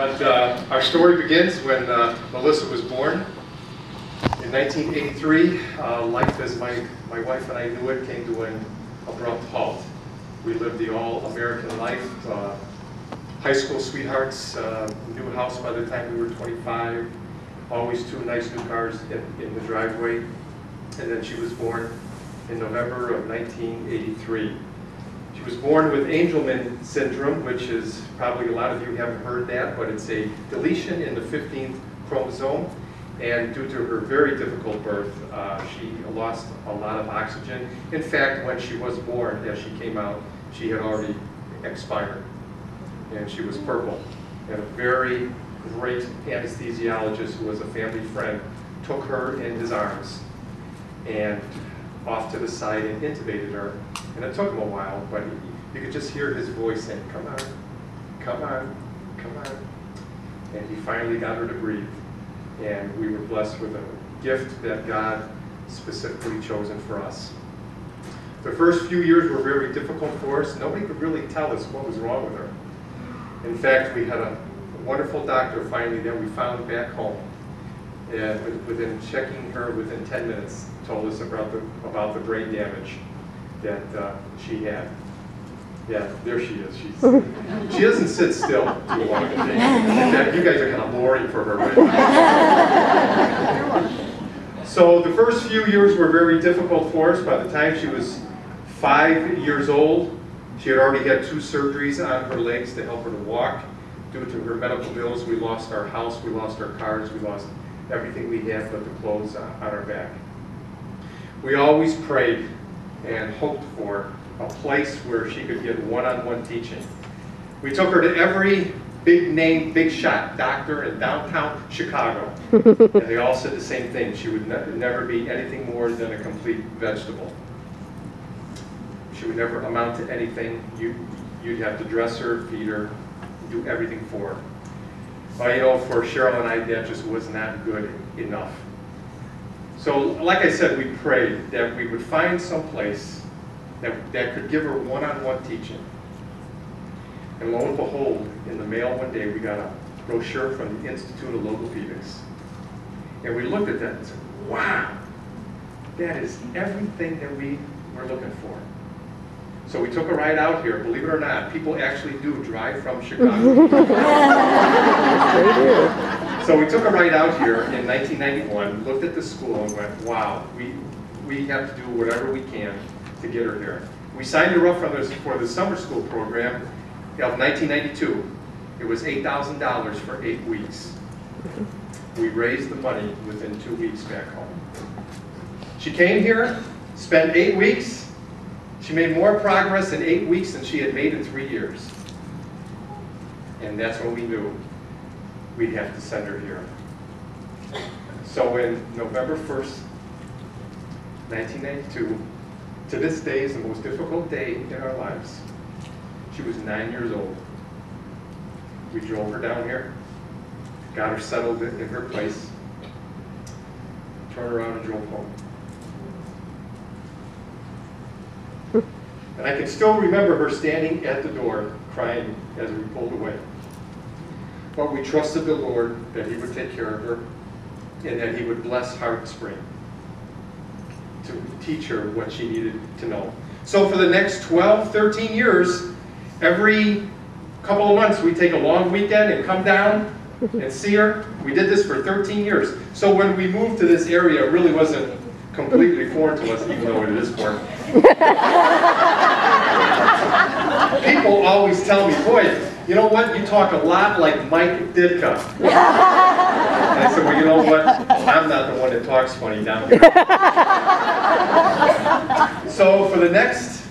But our story begins when Melissa was born. In 1983, life as my wife and I knew it came to an abrupt halt. We lived the all-American life, high school sweethearts, new house by the time we were 25, always two nice new cars in the driveway. And then she was born in November of 1983. She was born with Angelman syndrome, which is probably a lot of you haven't heard that, but it's a deletion in the 15th chromosome. And due to her very difficult birth, she lost a lot of oxygen. In fact, when she was born, as she came out, she had already expired. And she was purple. And a very great anesthesiologist who was a family friend took her in his arms and off to the side and intubated her. And it took him a while, but you could just hear his voice saying, "Come on, come on, come on." And he finally got her to breathe. And we were blessed with a gift that God specifically chosen for us. The first few years were very difficult for us. Nobody could really tell us what was wrong with her. In fact, we had a wonderful doctor finally that we found back home. And within checking her within 10 minutes, told us about the brain damage that she had. Yeah, there she is. She doesn't sit still too long. In fact, you guys are kind of boring for her right now. So the first few years were very difficult for us. By the time she was 5 years old, she had already had 2 surgeries on her legs to help her to walk. Due to her medical bills, we lost our house, we lost our cars, we lost everything we had but the clothes on our back. We always prayed and hoped for a place where she could get one-on-one teaching. We took her to every big name, big shot doctor in downtown Chicago. And they all said the same thing. She would never be anything more than a complete vegetable. She would never amount to anything. You'd have to dress her, feed her, do everything for her. Well, you know, for Cheryl and I, that just was not good enough. So, like I said, we prayed that we would find some place that could give her one-on-one teaching. And lo and behold, in the mail one day, we got a brochure from the Institute of Logopedics. And we looked at that and said, wow, that is everything that we were looking for. So we took a ride out here. Believe it or not, people actually do drive from Chicago. So we took a ride out here in 1991, looked at the school and went, wow, we have to do whatever we can to get her here. We signed her up for the summer school program of 1992. It was $8,000 for 8 weeks. We raised the money within 2 weeks back home. She came here, spent 8 weeks. She made more progress in 8 weeks than she had made in 3 years. And that's when we knew we'd have to send her here. So in November 1st, 1992, to this day is the most difficult day in our lives. She was 9 years old. We drove her down here, got her settled in her place, turned around and drove home. And I can still remember her standing at the door, crying as we pulled away. But we trusted the Lord that He would take care of her and that He would bless Heartspring to teach her what she needed to know. So for the next 12, 13 years, every couple of months we'd take a long weekend and come down and see her. We did this for 13 years. So when we moved to this area, it really wasn't completely foreign to us, even though it is foreign. People always tell me, boy, you know what, you talk a lot like Mike Ditka. And I said, well, you know what, I'm not the one that talks funny down here. So for the next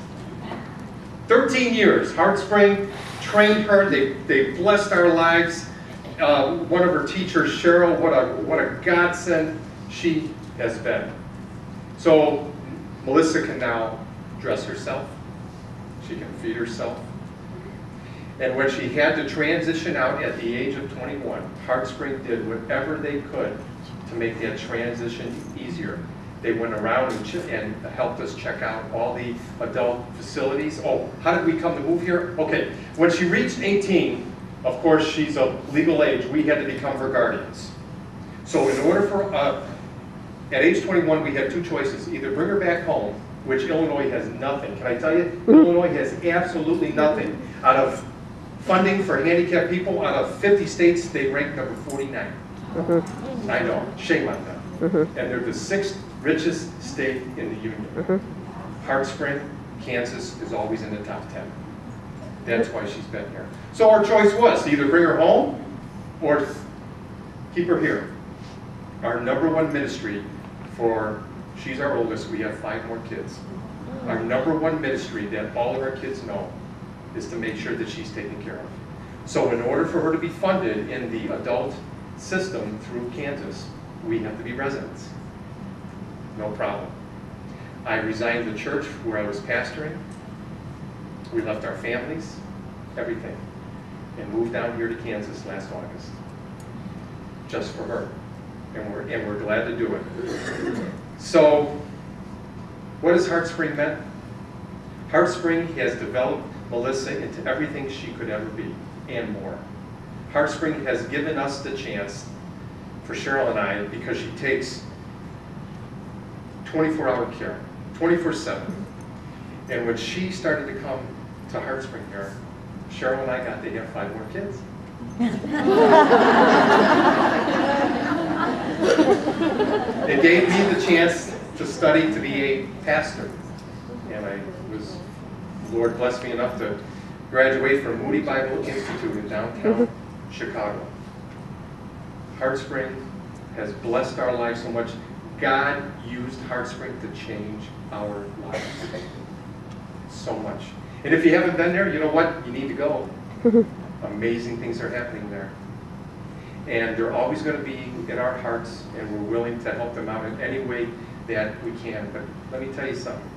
13 years, Heartspring trained her, they blessed our lives. One of her teachers, Cheryl, what a godsend she has been. So Melissa can now dress herself. She can feed herself. And when she had to transition out at the age of 21, Heartspring did whatever they could to make that transition easier. They went around and helped us check out all the adult facilities. Oh, how did we come to move here? Okay, when she reached 18, of course, she's of legal age. We had to become her guardians. So in order for, at age 21, we had two choices. Either bring her back home, which Illinois has nothing. Can I tell you? Illinois has absolutely nothing. Out of funding for handicapped people, out of 50 states, they rank number 49. I know, shame on them. And they're the 6th richest state in the union. Heartspring, Kansas is always in the top 10. That's why she's been here. So our choice was to either bring her home or keep her here. Our #1 ministry for, she's our oldest, we have 5 more kids. Our #1 ministry that all of our kids know is to make sure that she's taken care of. So in order for her to be funded in the adult system through Kansas, we have to be residents. No problem. I resigned the church where I was pastoring. We left our families, everything, and moved down here to Kansas last August, just for her. And we're glad to do it. So, what has Heartspring meant? Heartspring has developed Melissa into everything she could ever be, and more. Heartspring has given us the chance, for Cheryl and I, because she takes 24-hour care, 24/7. And when she started to come to Heartspring here, Cheryl and I got to have 5 more kids. It gave me the chance to study to be a pastor. And I was, Lord blessed me enough to graduate from Moody Bible Institute in downtown Chicago. Heartspring has blessed our lives so much. God used Heartspring to change our lives so much. And if you haven't been there, you know what? You need to go. Amazing things are happening there. And they're always going to be in our hearts, and we're willing to help them out in any way that we can. But let me tell you something.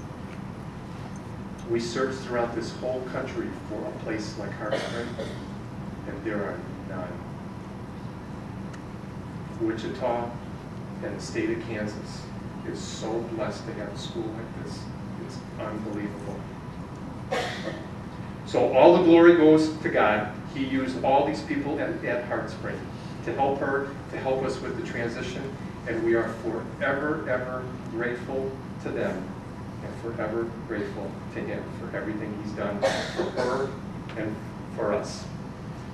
We searched throughout this whole country for a place like Heartspring, and there are none. Wichita and the state of Kansas is so blessed to have a school like this. It's unbelievable. So all the glory goes to God. He used all these people at Heartspring to help her, to help us with the transition, and we are forever, ever grateful to them, and forever grateful to Him for everything He's done for her and for us.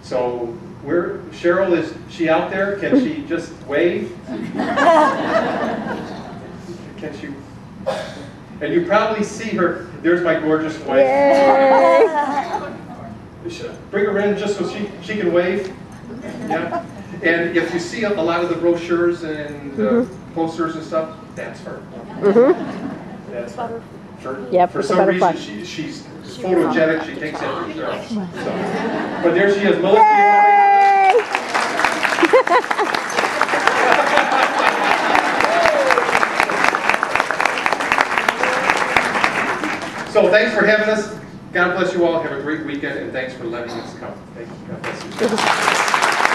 So Cheryl, is she out there? Can she just wave? Can she? And you probably see her. There's my gorgeous wife. Bring her in just so she can wave. Yeah. And if you see a lot of the brochures and posters and stuff, that's her. That's her. For some reason, she's photogenic. She takes every girl. So. But there she is, Melissa. So thanks for having us. God bless you all. Have a great weekend, and thanks for letting us come. Thank you. God bless you.